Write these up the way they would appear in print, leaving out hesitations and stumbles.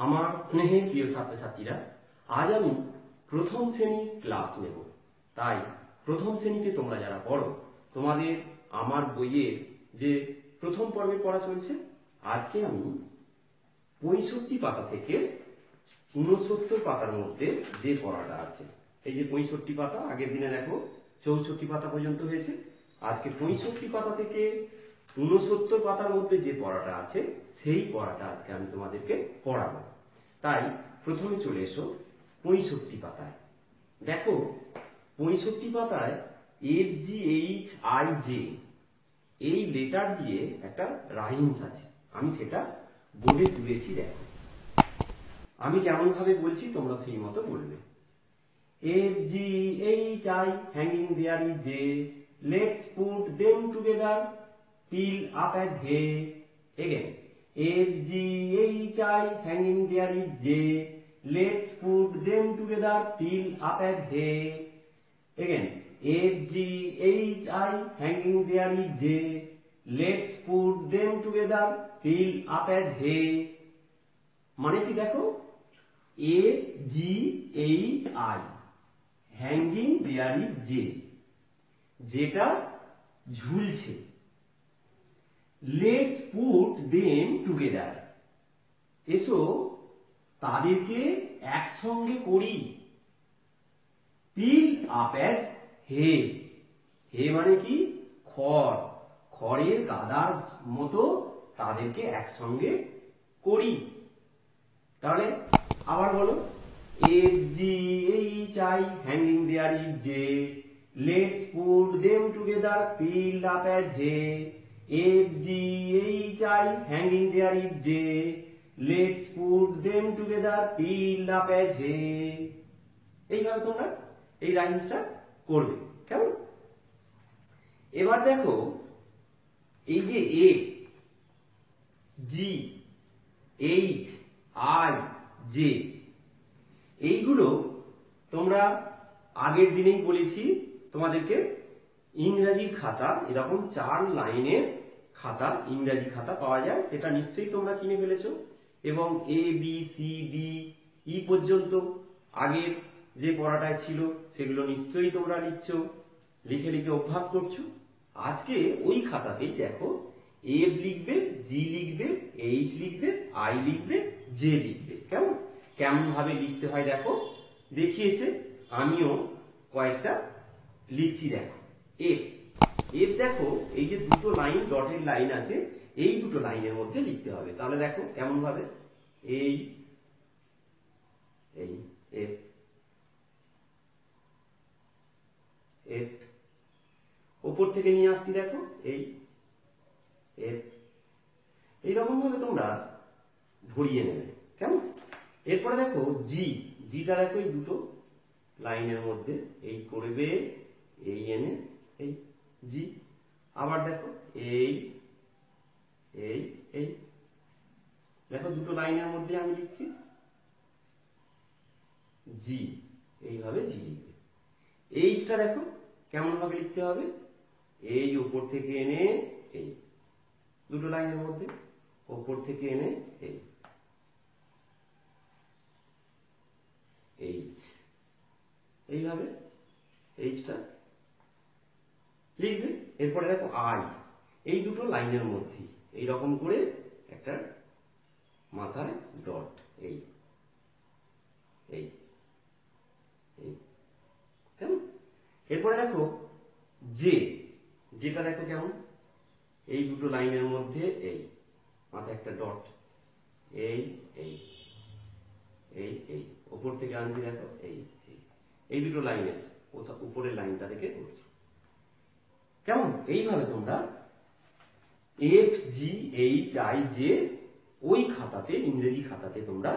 আমার স্নেহের প্রিয় ছাত্রছাত্রীরা, আজ আমি প্রথম শ্রেণীর ক্লাস নেব। তাই প্রথম শ্রেণীতে তোমরা যারা পড়ো, তোমাদের আমার বইয়ের যে প্রথম পর্বে পড়া চলছে, আজকে আমি 65 পাতা থেকে 69 পাতার মধ্যে যে পড়াটা আছে, এই যে 65 পাতা, আগের দিনে দেখো 64 পাতা পর্যন্ত হয়েছে। আজকে 65 পাতা থেকে 69 পাতার মধ্যে যে পড়াটা আছে, সেই পড়াটা আজকে আমি তোমাদেরকে পড়াবো। তাই প্রথমে চলে এসো 65 পাতায়। দেখো 65 পাতায় FGHIJ এই লেটার দিয়ে একটা রাইমস আছে, আমি সেটা বোর্ডে তুলেছি। দেখো আমি যেমন ভাবে বলছি তোমরা সেই মতো বলবে। FGHI hanging there is J, let's put them together, peel up as hay. Again, FGHI hanging there is J, let's put them together, peel up as hay. Again, FGHI hanging there is J, let's put them together, peel up as hay. মানে কি দেখো, FGHI hanging there is J, যেটা ঝুলছে। Let's put them together, এসো তাদেরকে একসঙ্গে করি। Peel up as hay, hay মানে কি, খড়, খড়ের গাদার মতো তাদেরকে একসঙ্গে করি। তাহলে আবার বলো, FGHI hanging there is J, let's put them together, peel up as hay. FGHI hanging there is J, let's put them together, peel up as hay. এইভাবে তোমরা এই রাইমসটা করবে, কেমন? এবার দেখো, এই যে F G H I J এইগুলো তোমরা আগের দিনেই বলেছি তোমাদেরকে, ইংরাজির খাতা, এরকম 4 লাইনের খাতা, ইংরাজি খাতা পাওয়া যায়, যেটা নিশ্চয়ই তোমরা কিনে ফেলেছো। এবং ABCDE পর্যন্ত আগের যে পড়াটায় ছিল সেগুলো নিশ্চয়ই তোমরা লিখছো, লিখে লিখে অভ্যাস করছো। আজকে ওই খাতাতেই দেখো, F লিখবে, G লিখবে, H লিখবে, I লিখবে, J লিখবে। কেমন কেমন ভাবে লিখতে হয় দেখো, দেখিয়েছে, আমিও কয়েকটা লিখছি। দেখো F, F দেখো, এই যে দুটো লাইন, ডটের লাইন আছে, এই দুটো লাইনের মধ্যে লিখতে হবে। তাহলে দেখো কেমন ভাবে, এই এই F F উপর থেকে নিয়ে আসছি, দেখো এই F, এইরকম ভাবে তোমরা ধরিয়ে নেবে। কেমন? এরপরে দেখো জি, জিটা দেখো এই দুটো লাইনের মধ্যে এই করবে, এই এনে এই জি। আবার দেখো এই এই এই, দেখো দুটো লাইনের মধ্যে আমি লিখছি জি, এইভাবে জি লিখবে। এইচটা দেখো কেমন ভাবে লিখতে হবে, এই উপর থেকে এনে এই, দুটো লাইনের মধ্যে উপর থেকে এনে এই এইচ, এইভাবে এইচটা লিখবে। এরপরে দেখো আই, এই দুটো লাইনের মধ্যে এইরকম করে একটা মাথায় ডট, এই এই এই, কেমন? এরপরে দেখো জে, যেটা দেখো কেমন, এই দুটো লাইনের মধ্যে এই মাথায় একটা ডট, এই এই এই এই উপর থেকে আনছি, দেখো এই এই দুটো লাইনের উপরের লাইনটা দেখে করছি। কেমন? এইভাবে তোমরা FGHIJ ওই খাতাতে, ইংরেজি খাতাতে তোমরা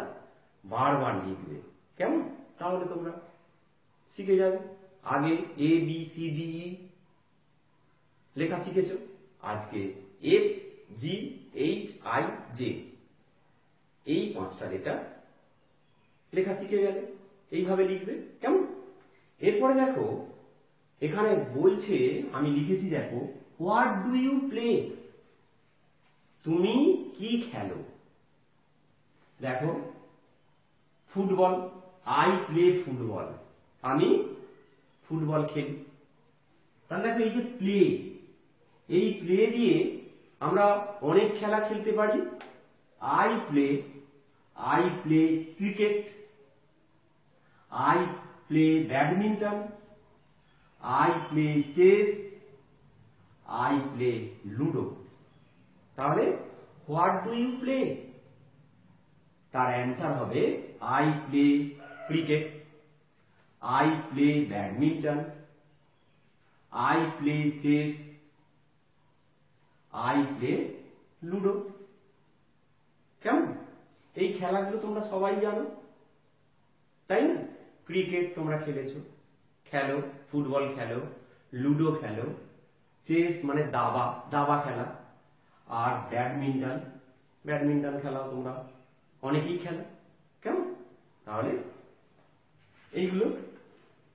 বারবার লিখবে। কেমন? তাহলে তোমরা শিখে যাবে। আগে ABCDE লেখা শিখেছো, আজকে FGHIJ এই 5টা লেটার লেখা শিখে গেলে। এইভাবে লিখবে। কেমন? এরপরে দেখো এখানে বলছে, আমি লিখেছি দেখো, হোয়াট ডু ইউ প্লে, তুমি কি খেলো। দেখো ফুটবল, আই প্লে ফুটবল, আমি ফুটবল খেলি। তাহলে দেখো এই যে প্লে, এই প্লে দিয়ে আমরা অনেক খেলা খেলতে পারি। I play cricket, I play badminton, I play chess, I play ludo. তাহলে হোয়াট ডু ইউ প্লে? তার অ্যান্সার হবে I play cricket, I play badminton, I play chess, I play ludo. কেমন? এই খেলাগুলো তোমরা সবাই জানো, তাই না? ক্রিকেট তোমরা খেলেছো, খেলো, ফুটবল খেলো, লুডো খেলো, চেস মানে দাবা, দাবা খেলা, আর ব্যাডমিন্টন খেলাও তোমরা অনেকেই খেলো। কেমন? তাহলে এইগুলো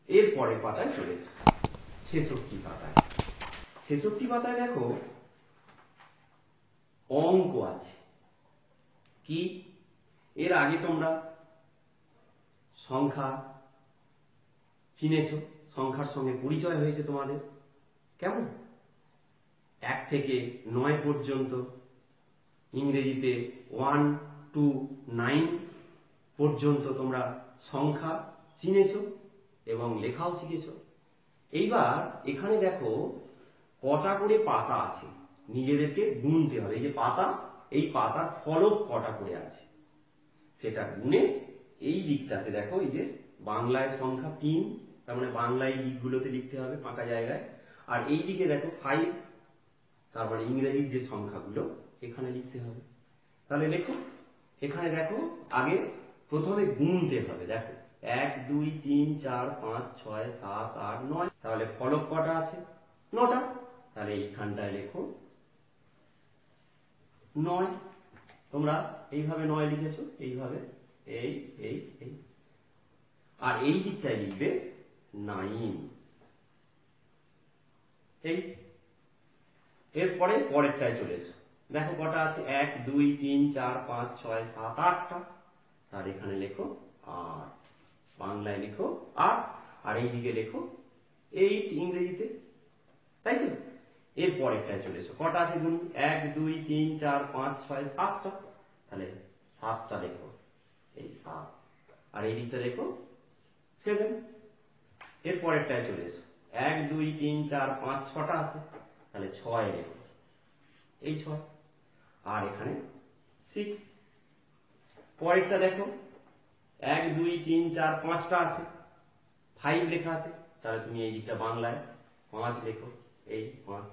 এর পরের পাতায় চলে এসো, 66 পাতায়। 66 পাতায় দেখো অঙ্ক আছে। কি? এর আগে তোমরা সংখ্যা চিনেছ, সংখ্যার সঙ্গে পরিচয় হয়েছে তোমাদের। কেমন? 1 থেকে 9 পর্যন্ত, ইংরেজিতে 1 to 9 পর্যন্ত তোমরা সংখ্যা চিনেছ এবং লেখাও শিখেছ। এইবার এখানে দেখো কটা করে পাতা আছে, নিজেদেরকে গুনতে হবে। এই যে পাতা, এই পাতার ফলক কটা করে আছে সেটা গুনে এই দিকটাতে দেখো, এই যে বাংলায় সংখ্যা 3, তার মানে বাংলায় এই দিকগুলোতে লিখতে হবে ফাঁকা জায়গায়। আর এই দিকে দেখো 5, তার মানে ইংরেজির যে সংখ্যাগুলো এখানে লিখতে হবে। তাহলে লেখো। এখানে দেখো আগে প্রথমে গুনতে হবে। দেখো 1 2 3 4 5 6 7 8 9, তাহলে ফলক কটা আছে? 9টা। তাহলে এইখানটায় লেখো 9। তোমরা এইভাবে 9 লিখেছো, এইভাবে, এই এই এই। আর এই দিকটায় লিখবে 9। এই এরপরে পরেরটায় চলে এসো। দেখো কটা আছে? 1 2 3 4 5 6 7 8টা। তার এখানে লেখো 8, বাংলায় লেখো 8, আর এইদিকে লেখো 8 ইংরেজিতে, তাই তো? এর পরেরটায় চলে এসো। কটা আছে গুণ? 1 2 3 4 5 6 7টা। তাহলে 7টা লেখো, এই 7, আর এই দিকটা লেখো 7। এর পরেরটায় চলে এসো। 1 2 3 4 5 6টা আছে, তাহলে 6 লেখো, এই 6, আর এখানে 6। পরেরটা দেখো 1 2 3 4 5টা আছে, 5 লেখা আছে, তাহলে তুমি এই দিকটা বাংলায় 5 লেখো, এই 5।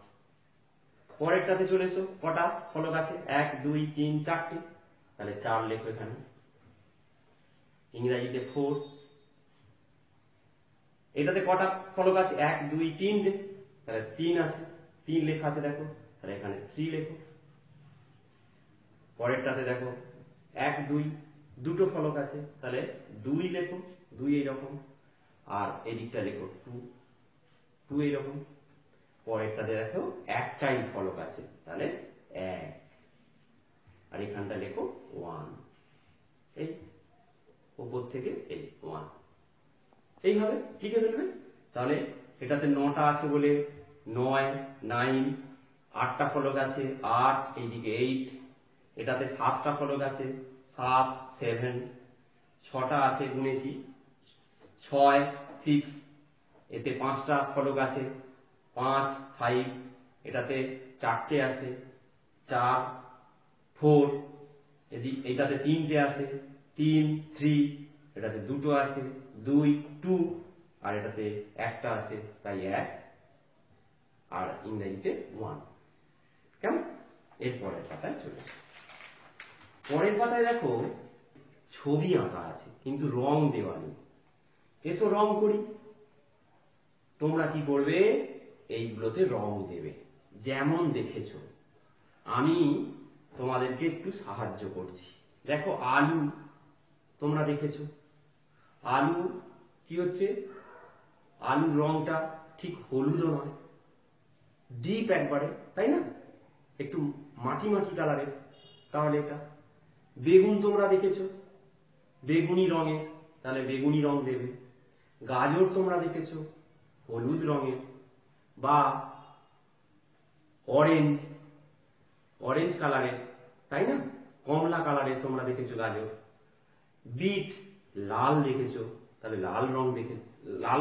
পরেরটাতে চলে এসো। কটা ফলক আছে? 1 2 3 4টে, তাহলে 4 লেখো এখানে, ইংরেজিতে 4। এটাতে কটা ফলক আছে? 1 2 3টে, তাহলে 3 আছে, 3 লেখা আছে দেখো, তাহলে এখানে 3 লেখো। পরেরটাতে দেখো 1 2 দুটো ফলক আছে, তাহলে 2 লেখো, 2 এইরকম, আর এদিকটা লেখো 2 এইরকম। পরেরটাতে দেখো একটাই ফলক আছে, তাহলে 1, আর এখানটা লেখো 1, এই উপর থেকে এই 1, এইভাবে লিখে ফেলবে। তাহলে এটাতে 9টা আছে বলে 9 9, 8টা ফলক আছে 8, এইদিকে 8। এটাতে 7টা ফলক আছে 7 7, 6টা আছে গুনেছি 6 6। এতে 5টা ফলক আছে 5 5। এটাতে 4টে আছে 4 4। এটাতে 3টে আছে 3 3। এটাতে 2টো আছে 2 2, আর এটাতে 1টা আছে তাই 1, আর ইংরেজিতে 1। কেমন? এর পরের পাতায় চলে যাবে। পরের পাতায় দেখো ছবি আঁকা আছে কিন্তু রং দেওয়া নেই। এসো রং করি। তোমরা কি করবে? এইগুলোতে রং দেবে যেমন দেখেছো। আমি তোমাদেরকে একটু সাহায্য করছি। দেখো আলু তোমরা দেখেছো, আলু কি হচ্ছে? আলুর রংটা ঠিক হলুদও নয়, ডিপ একবারে, তাই না? একটু মাটি মাটি কালারের। তাহলে এটা বেগুন তোমরা দেখেছো, বেগুনি রঙের, তাহলে বেগুনি রং দেবে। গাজর তোমরা দেখেছো হলুদ রঙের বা অরেঞ্জ অরেঞ্জ কালারের, তাই না? কমলা কালারের তোমরা দেখেছো গাজর। বিট লাল দেখেছো, তাহলে লাল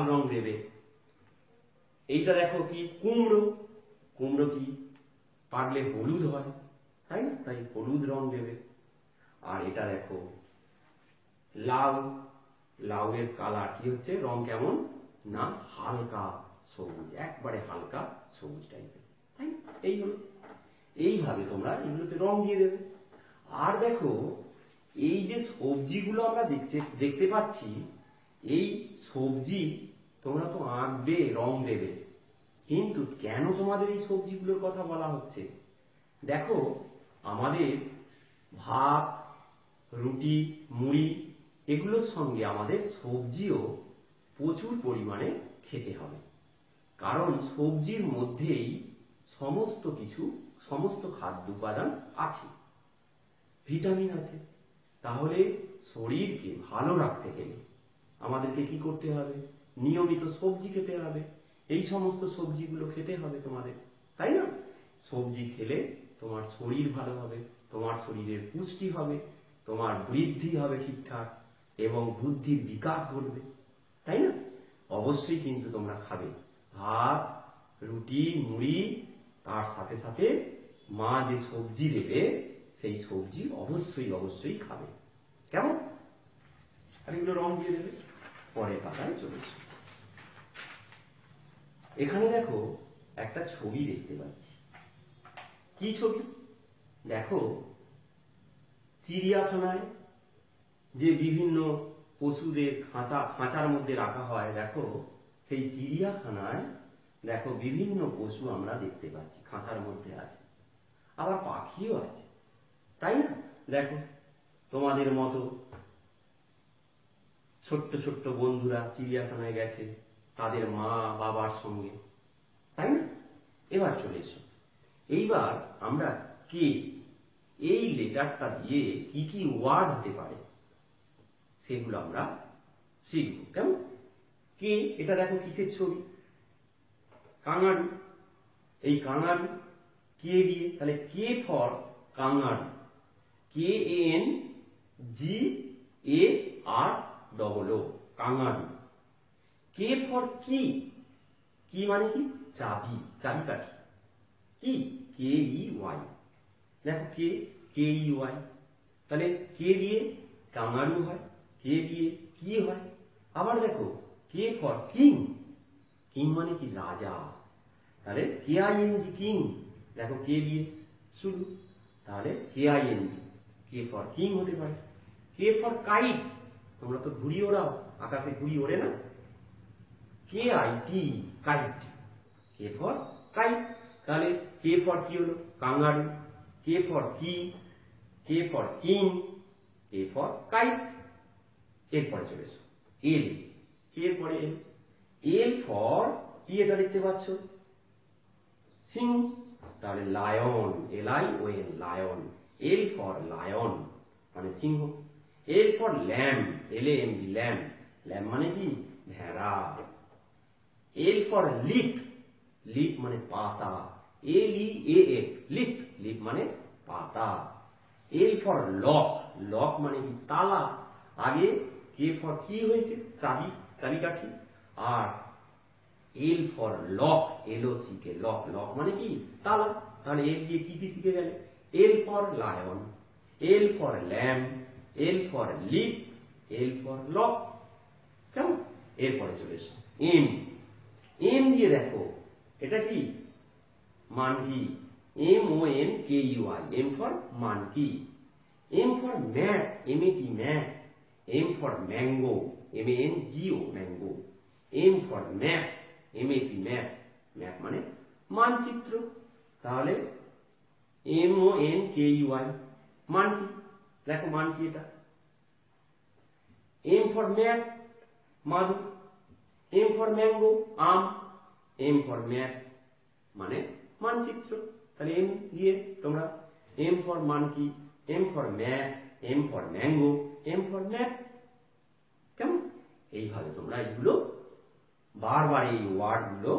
রং দেবে। এইটা দেখো কি কুমড়ো, কুমড়ো কি পাকলে হলুদ হয়, তাই না? তাই হলুদ রং দেবে। আর এটা দেখো লাউ, লাউয়ের কালার কি হচ্ছে, রং কেমন না হালকা সবুজ, একবারে হালকা সবুজ টাইপের, তাই না? এই হলো, এইভাবে তোমরা এগুলোতে রং দিয়ে দেবে। আর দেখো এই যে সবজিগুলো আমরা দেখতে পাচ্ছি, এই সবজি তোমরা তো আঁকবে, রং দেবে, কিন্তু কেন তোমাদের এই সবজিগুলোর কথা বলা হচ্ছে? দেখো আমাদের ভাত, রুটি, মুড়ি এগুলোর সঙ্গে আমাদের সবজিও প্রচুর পরিমাণে খেতে হবে, কারণ সবজির মধ্যেই সমস্ত খাদ্য উপাদান আছে, ভিটামিন আছে। তাহলে শরীরকে ভালো রাখতে গেলে আমাদেরকে কি করতে হবে? নিয়মিত সবজি খেতে হবে। এই সমস্ত সবজিগুলো খেতে হবে তোমাদের, তাই না? সবজি খেলে তোমার শরীর ভালো হবে, তোমার শরীরের পুষ্টি হবে, তোমার বৃদ্ধি হবে ঠিকঠাক এবং বুদ্ধির বিকাশ ঘটবে, তাই না? অবশ্যই কিন্তু তোমরা খাবে ভাত, রুটি, মুড়ি, তার সাথে সাথে মা যে সবজি দেবে সেই সবজি অবশ্যই খাবে, কেমন? আর এগুলো রং দিয়ে দেবে। পরের পাতায় চলেছে। এখানে দেখো একটা ছবি দেখতে পাচ্ছি। কি ছবি? দেখো চিড়িয়াখানায় যে বিভিন্ন পশুদের খাঁচার মধ্যে রাখা হয়, দেখো সেই চিড়িয়াখানায় দেখো বিভিন্ন পশু আমরা দেখতে পাচ্ছি খাঁচার মধ্যে আছে, আবার পাখিও আছে, তাই না? দেখো তোমাদের মতো ছোট্ট ছোট্ট বন্ধুরা চিড়িয়াখানায় গেছে তাদের মা বাবার সঙ্গে, তাই না? এবার চলে এসো, এইবার আমরা কে, এই লেটারটা দিয়ে কি কি ওয়ার্ড হতে পারে সেগুলো আমরা শিখব, কেমন? কে, এটা দেখো কিসের ছবি? কাঙারু। এই কাঙারু কে দিয়ে, তাহলে K for kangaroo, KANGAROO, kangaroo. K for কি, কি মানে কি চাবি, চাবিকাঠি, কি KEY, দেখো KEY, তাহলে কে দিয়ে কাঙারু হয়, কে দিয়ে কি হয়। আবার দেখো কে ফর কিং, কিং মানে কি রাজা, তাহলে KING কিং, দেখো কে দিয়ে শুরু, তাহলে KING, কে ফর কিং হতে পারে। কে ফর কাইট, তোমরা তো ঘুড়ি ওড়াও, আকাশে ঘুড়ি ওড়ে না, KIT, kite, K for kite. তাহলে কে ফর কি হলো? কাঙ্গারু। কে ফর কি, K for king, K for kite. এরপরে চলে এসো এল, এরপরে এল, এল ফর কি, এটা দেখতে পাচ্ছ সিংহ, তাহলে lion, LION, lion. L for lion মানে সিংহ। L for lamb, LAMB, lamb, lamb মানে কি ভেড়া। এল ফর লিফ, লিফ মানে পাতা, LEAF, লিফ, লিফ মানে পাতা। এল ফর লক, লক মানে কি তালা, আগে কে ফর কি হয়েছে চাবি, চাবিকাঠি। আর L for lock, LOCK, lock, lock মানে কি তালা। তাহলে এল দিয়ে কি কি শিখে গেলে? এল for lion, L for lamb, L for leaf, L for lock, কেমন? এরপরে চলে এসো এম, এম দিয়ে দেখো এটা কি monkey, MONKEY, M for monkey. M for map, MAT, map. M for mango, MANGO, mango. M for map, MAP, map, map মানে মানচিত্র। তাহলে MONKEY, মানকি, দেখো মানকি এটা। এম ফর ম্যাপ, মাদুর। এম ফর ম্যাঙ্গো, আম। এম ফর ম্যাপ মানে মানচিত্র। তাহলে এম দিয়ে তোমরা M for monkey, M for map, M for mango, M for map, এইভাবে তোমরা এগুলো বারবার এই ওয়ার্ডগুলো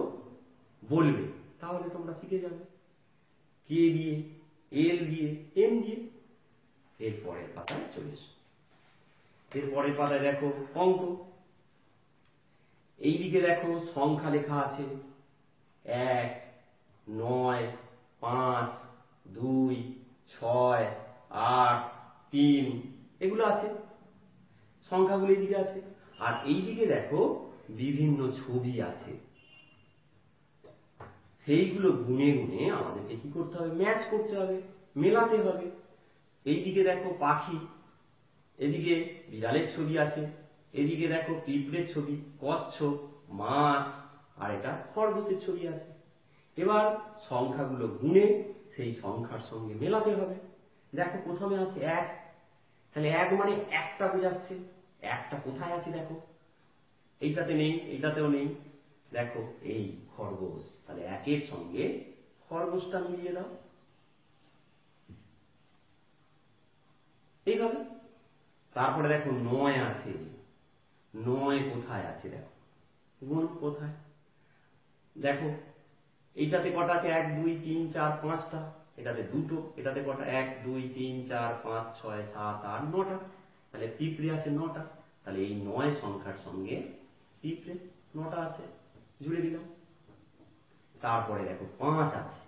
বলবে, তাহলে তোমরা শিখে যাবে। কে দিয়ে, এল দিয়ে, এম দিয়ে। এর পরের পাতায় চলে এসো। এর পরের পাতায় দেখো অঙ্ক। এইদিকে দেখো সংখ্যা লেখা আছে 1, 9, 5, 2, 6, 8, 3 এগুলো আছে, সংখ্যাগুলো এইদিকে আছে। আর এইদিকে দেখো বিভিন্ন ছবি আছে, সেইগুলো গুনে গুনে আমাদেরকে কি করতে হবে, ম্যাচ করতে হবে, মেলাতে হবে। এইদিকে দেখো পাখি, এদিকে বিড়ালের ছবি আছে, এদিকে দেখো পিঁপড়ের ছবি, কচ্ছপ, মাছ, আর এটা খরগোশের ছবি আছে। এবার সংখ্যাগুলো গুনে সেই সংখ্যার সঙ্গে মেলাতে হবে। দেখো প্রথমে আছে 1, তাহলে 1 মানে একটা বোঝাচ্ছে। একটা কোথায় আছে দেখো, এইটাতে নেই, এইটাতেও নেই। দেখো এই খরগোশ, তাহলে 1 সঙ্গে খরগোশটা মিলিয়ে দাও এইভাবে। তারপরে দেখো 9 আছে, 9 কোথায় আছে দেখো, গুণ কোথায় দেখো, এইটাতে কটা আছে 1, 2, 3, 4, 5টা, এটাতে দুটো, এটাতে কটা 1, 2, 3, 4, 5, 6, 7, 8, 9টা, তাহলে পিঁপড়ে আছে 9টা। তাহলে এই 9 সংখ্যার সঙ্গে পিঁপড়ে 9টা আছে, জুড়ে দিলাম। তারপরে দেখো 5 আছে,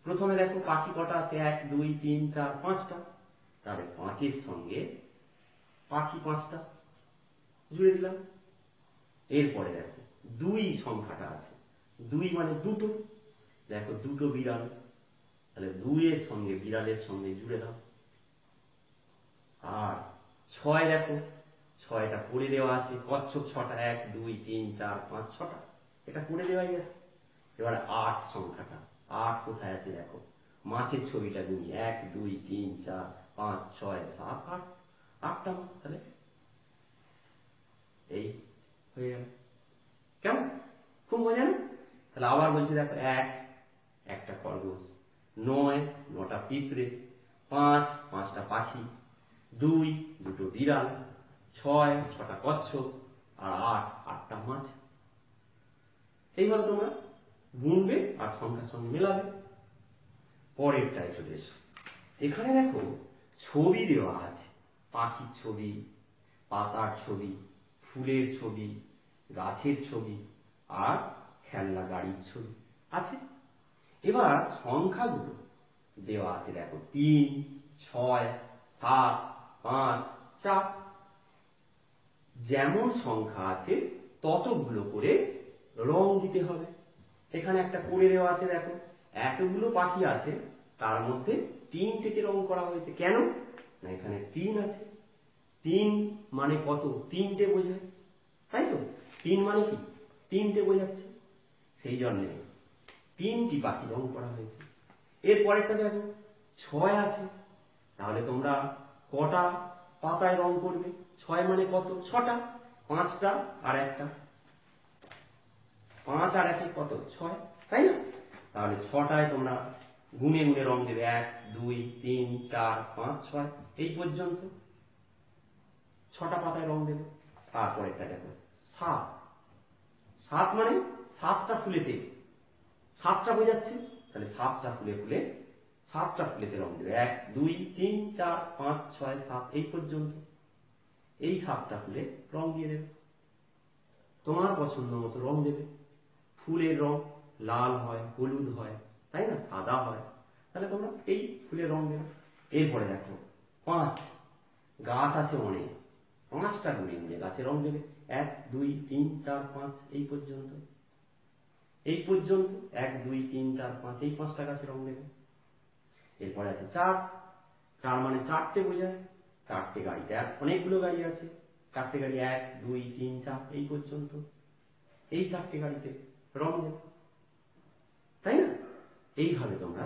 প্রথমে দেখো পাখি কটা আছে 1, 2, 3, 4, 5টা, তাহলে 5-এর সঙ্গে পাখি 5টা, জুড়ে দিলাম। এরপরে দেখো 2 সংখ্যাটা আছে, 2 মানে দুটো, দেখো দুটো বিড়াল, তাহলে 2-এর সঙ্গে বিড়ালের সঙ্গে জুড়ে দাও। আর 6 দেখো, 6টা করে দেওয়া আছে, কচ্ছপ 6টা, 1, 2, 3, 4, 5, 6টা, এটা করে দেওয়াই আছে। এবার 8 সংখ্যাটা, 8 কোথায় আছে দেখো, মাছের ছবিটা গুনি, 1, 2, 3, 4, 5, 6, 7, 8, 8টা মাছ, তাহলে এই হয়ে গেল। কেমন, খুব মজা না? তাহলে আবার বলছি দেখো 1, একটা খরগোশ, 9, 9টা পিঁপড়ে, 5, 5টা পাখি, 2, দুটো বিড়াল, 6, 6টা কচ্ছপ, আর 8, 8টা মাছ। এইভাবে তোমরা গুনবে আর সংখ্যার সঙ্গে মেলাবে। পরেরটায় চলে এসো। এখানে দেখো ছবি দেওয়া আছে, পাখির ছবি, পাতার ছবি, ফুলের ছবি, গাছের ছবি, আর খেলনা গাড়ির ছবি আছে। এবার সংখ্যাগুলো দেওয়া আছে দেখো 3, 6, 7, 5, 4, যেমন সংখ্যা আছে ততগুলো করে রং দিতে হবে। এখানে একটা করে দেওয়া আছে দেখো, এতগুলো পাখি আছে, তার মধ্যে 3টেকে রং করা হয়েছে। কেন না, এখানে 3 আছে, 3 মানে কত, 3টে বোঝায়, তাই তো? 3 মানে কি, 3টে বোঝাচ্ছে, সেই জন্যে 3টি পাখি রং করা হয়েছে। এরপরেরটা দেখো 6 আছে, তাহলে তোমরা কটা পাতায় রং করবে, 6 মানে কত, 6টা, 5টা আর একটা, 5 আর 1 কত, 6, তাই না? তাহলে 6টায় তোমরা গুনে গুনে রং দেবে, 1, 2, 3, 4, 5, 6 এই পর্যন্ত 6টা পাতায় রং দেবে। তারপরে একটা দেখো 7, 7 মানে 7টা ফুলেতে, 7টা বোঝাচ্ছে, তাহলে 7টা ফুলে ফুলে 7টা ফুলেতে রং দেবে, 1, 2, 3, 4, 5, 6, 7 এই পর্যন্ত, এই 7টা ফুলে রং দিয়ে দেবে, তোমার পছন্দ মতো রং দেবে। ফুলের রং লাল হয়, হলুদ হয়, তাই না, সাদা হয়, তাহলে তোমরা এই ফুলের রং দেবে। এরপরে দেখো 5, গাছ আছে অনেক, 5টা গুনে গুনে গাছে রং দেবে, 1, 2, 3, 4, 5 এই পর্যন্ত, এই পর্যন্ত 1, 2, 3, 4, 5 এই 5টা গাছে রং দেবে। এরপরে আছে 4, 4 মানে 4টে বোঝায়, 4টে গাড়িতে, অনেকগুলো গাড়ি আছে, 4টে গাড়ি, 1, 2, 3, 4 এই পর্যন্ত, এই 4টে গাড়িতে রং দেবে, তাই না? এইভাবে তোমরা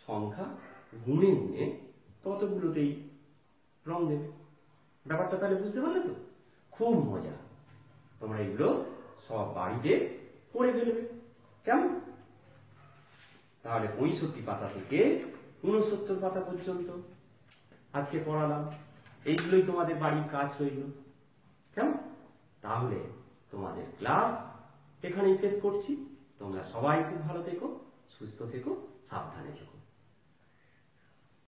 সংখ্যা গুনে গুনে ততগুলোতেই রং দেবে। ব্যাপারটা তাহলে বুঝতে পারলে তো? খুব মজা, তোমরা এগুলো সব বাড়িতে করে ফেলবে। কেমন? তাহলে 65 পাতা থেকে 69 পাতা পর্যন্ত আজকে পড়ালাম, এইগুলোই তোমাদের বাড়ির কাজ রইল। কেমন? তাহলে তোমাদের ক্লাস এখানেই শেষ করছি। তোমরা সবাই খুব ভালো থেকো, সুস্থ থেকো, সাবধানে থেকো।